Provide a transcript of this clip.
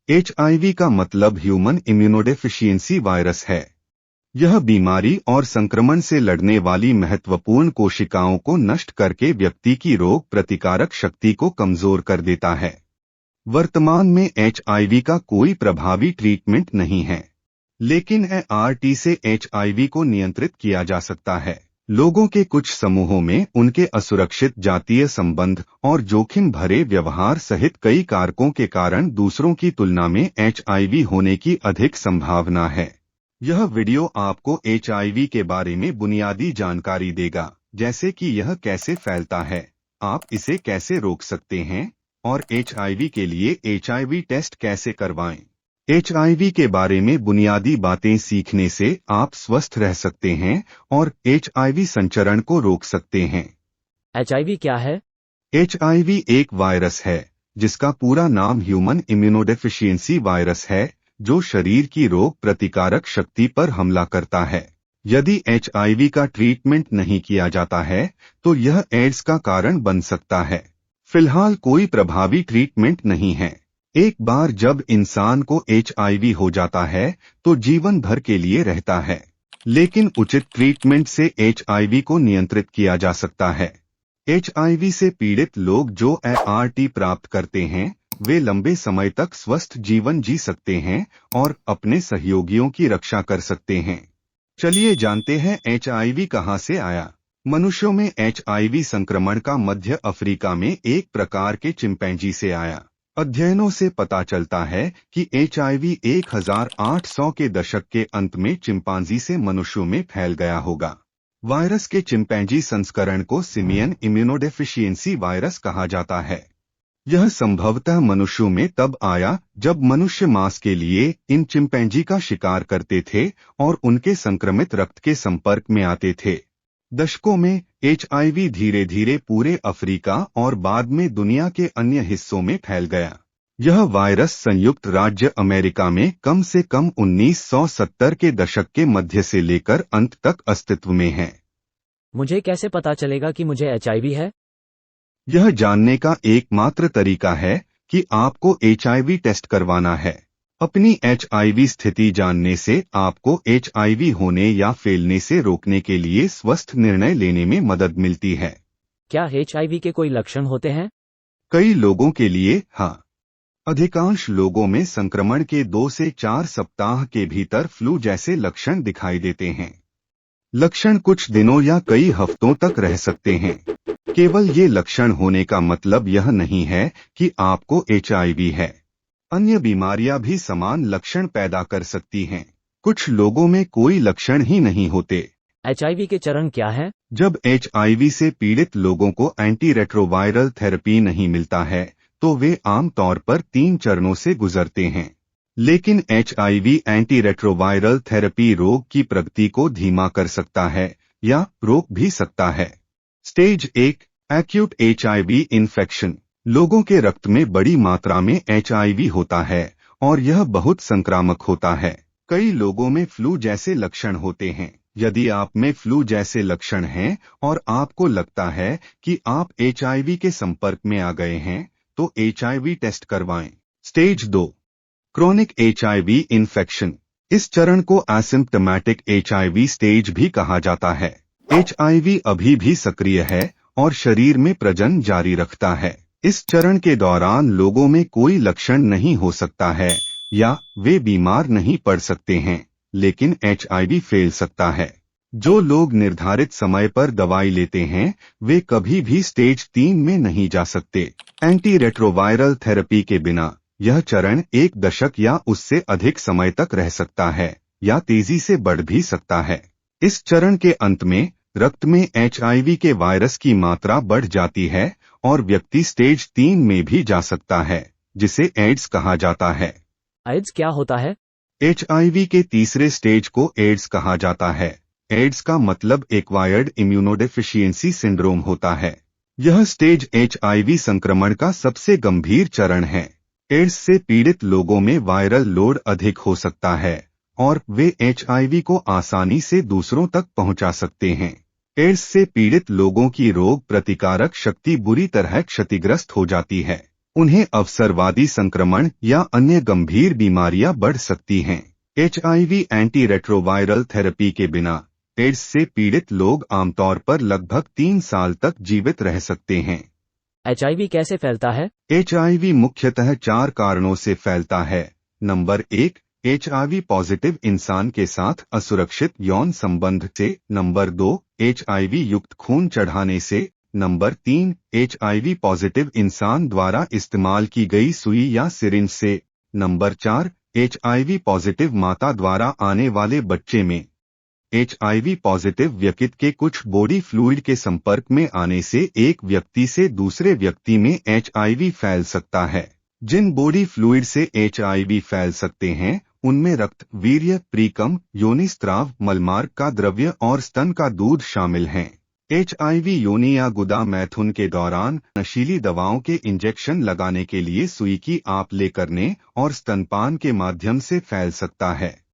HIV का मतलब human immunodeficiency virus है। यह बीमारी और संक्रमण से लड़ने वाली महत्वपूर्ण कोशिकाओं को नष्ट करके व्यक्ति की रोग प्रतिकारक शक्ति को कमजोर कर देता है। वर्तमान में एचआईवी का कोई प्रभावी ट्रीटमेंट नहीं है, लेकिन एआरटी से एचआईवी को नियंत्रित किया जा सकता है। लोगों के कुछ समूहों में उनके असुरक्षित जातीय संबंध और जोखिम भरे व्यवहार सहित कई कारकों के कारण दूसरों की तुलना में एचआईवी होने की अधिक संभावना है। यह वीडियो आपको एचआईवी के बारे में बुनियादी जानकारी देगा, जैसे कि यह कैसे फैलता है, आप इसे कैसे रोक सकते हैं और एचआईवी के लिए एचआईवी टेस्ट कैसे करवाएं। एचआईवी के बारे में बुनियादी बातें सीखने से आप स्वस्थ रह सकते हैं और एचआईवी संचरण को रोक सकते हैं। एचआईवी क्या है? एचआईवी एक वायरस है जिसका पूरा नाम ह्यूमन इम्यूनोडेफिशिएंसी वायरस है, जो शरीर की रोग प्रतिकारक शक्ति पर हमला करता है। यदि एचआईवी का ट्रीटमेंट नहीं किया जाता है तो यह एड्स का कारण बन सकता है। फिलहाल कोई प्रभावी ट्रीटमेंट नहीं है। एक बार जब इंसान को एचआईवी हो जाता है तो जीवन भर के लिए रहता है, लेकिन उचित ट्रीटमेंट से एचआईवी को नियंत्रित किया जा सकता है। एचआईवी से पीड़ित लोग जो एआरटी प्राप्त करते हैं वे लंबे समय तक स्वस्थ जीवन जी सकते हैं और अपने सहयोगियों की रक्षा कर सकते हैं। चलिए जानते हैं एचआईवी कहां से आया। मनुष्यों में एचआईवी संक्रमण का मध्य अफ्रीका में एक प्रकार के चिंपैंजी से आया। अध्ययनों से पता चलता है कि एचआईवी 1800 के दशक के अंत में चिंपांजी से मनुष्यों में फैल गया होगा। वायरस के चिंपैंजी संस्करण को सिमियन इम्यूनोडेफिशिएंसी वायरस कहा जाता है। यह संभवतः मनुष्यों में तब आया जब मनुष्य मांस के लिए इन चिंपैंजी का शिकार करते थे और उनके संक्रमित रक्त के संपर्क में आते थे। दशकों में एचआईवी धीरे धीरे पूरे अफ्रीका और बाद में दुनिया के अन्य हिस्सों में फैल गया। यह वायरस संयुक्त राज्य अमेरिका में कम से कम 1970 के दशक के मध्य से लेकर अंत तक अस्तित्व में है। मुझे कैसे पता चलेगा कि मुझे एचआईवी है? यह जानने का एकमात्र तरीका है कि आपको एचआईवी टेस्ट करवाना है। अपनी एचआईवी स्थिति जानने से आपको एचआईवी होने या फैलने से रोकने के लिए स्वस्थ निर्णय लेने में मदद मिलती है। क्या एचआईवी के कोई लक्षण होते हैं? कई लोगों के लिए हाँ। अधिकांश लोगों में संक्रमण के 2 से 4 सप्ताह के भीतर फ्लू जैसे लक्षण दिखाई देते हैं। लक्षण कुछ दिनों या कई हफ्तों तक रह सकते हैं। केवल ये लक्षण होने का मतलब यह नहीं है कि आपको एचआईवी है। अन्य बीमारियां भी समान लक्षण पैदा कर सकती हैं। कुछ लोगों में कोई लक्षण ही नहीं होते। एचआईवी के चरण क्या है? जब एचआईवी से पीड़ित लोगों को एंटी रेट्रोवायरल थेरेपी नहीं मिलता है तो वे आमतौर पर 3 चरणों से गुजरते हैं। लेकिन एचआईवी एंटी रेट्रोवायरल थेरेपी रोग की प्रगति को धीमा कर सकता है या रोक भी सकता है। Stage 1 acute HIV infection. लोगों के रक्त में बड़ी मात्रा में एचआईवी होता है और यह बहुत संक्रामक होता है। कई लोगों में फ्लू जैसे लक्षण होते हैं। यदि आप में फ्लू जैसे लक्षण हैं और आपको लगता है कि आप एचआईवी के संपर्क में आ गए हैं तो एचआईवी टेस्ट करवाएं। Stage 2 chronic HIV infection. इस चरण को एसिम्प्टोमेटिक एचआईवी स्टेज भी कहा जाता है। एचआईवी अभी भी सक्रिय है और शरीर में प्रजनन जारी रखता है। इस चरण के दौरान लोगों में कोई लक्षण नहीं हो सकता है या वे बीमार नहीं पड़ सकते हैं, लेकिन एचआईवी फैल सकता है। जो लोग निर्धारित समय पर दवाई लेते हैं वे कभी भी स्टेज 3 में नहीं जा सकते। एंटी रेट्रोवायरल थेरेपी के बिना यह चरण 1 दशक या उससे अधिक समय तक रह सकता है या तेजी से बढ़ भी सकता है। इस चरण के अंत में रक्त में एचआईवी के वायरस की मात्रा बढ़ जाती है और व्यक्ति स्टेज 3 में भी जा सकता है, जिसे एड्स कहा जाता है। एड्स क्या होता है? एचआईवी के तीसरे स्टेज को एड्स कहा जाता है। एड्स का मतलब एक्वायर्ड इम्यूनोडेफिशिएंसी सिंड्रोम होता है। यह स्टेज एचआईवी संक्रमण का सबसे गंभीर चरण है। एड्स से पीड़ित लोगों में वायरल लोड अधिक हो सकता है और वे एचआईवी को आसानी से दूसरों तक पहुंचा सकते हैं। एड्स से पीड़ित लोगों की रोग प्रतिकारक शक्ति बुरी तरह क्षतिग्रस्त हो जाती है। उन्हें अवसरवादी संक्रमण या अन्य गंभीर बीमारियां बढ़ सकती हैं। HIV एंटी रेट्रोवायरल थेरेपी के बिना एड्स से पीड़ित लोग आमतौर पर लगभग 3 साल तक जीवित रह सकते हैं। HIV कैसे फैलता है? HIV मुख्यतः 4 कारणों से फैलता है। नंबर 1, HIV पॉजिटिव इंसान के साथ असुरक्षित यौन संबंध से। नंबर 2, HIV युक्त खून चढ़ाने से। नंबर 3, HIV पॉजिटिव इंसान द्वारा इस्तेमाल की गई सुई या सिरिंज से। नंबर 4, HIV पॉजिटिव माता द्वारा आने वाले बच्चे में। HIV पॉजिटिव व्यक्ति के कुछ बॉडी फ्लूइड के संपर्क में आने से एक व्यक्ति से दूसरे व्यक्ति में HIV फैल सकता है। जिन बॉडी फ्लूइड से HIV फैल सकते हैं उनमें रक्त, वीर्य, प्रीकम, योनिस्त्राव, मलमार्ग का द्रव्य और स्तन का दूध शामिल हैं। HIV योनि या गुदा मैथुन के दौरान नशीली दवाओं के इंजेक्शन लगाने के लिए सुई की आप ले करने और स्तनपान के माध्यम से फैल सकता है।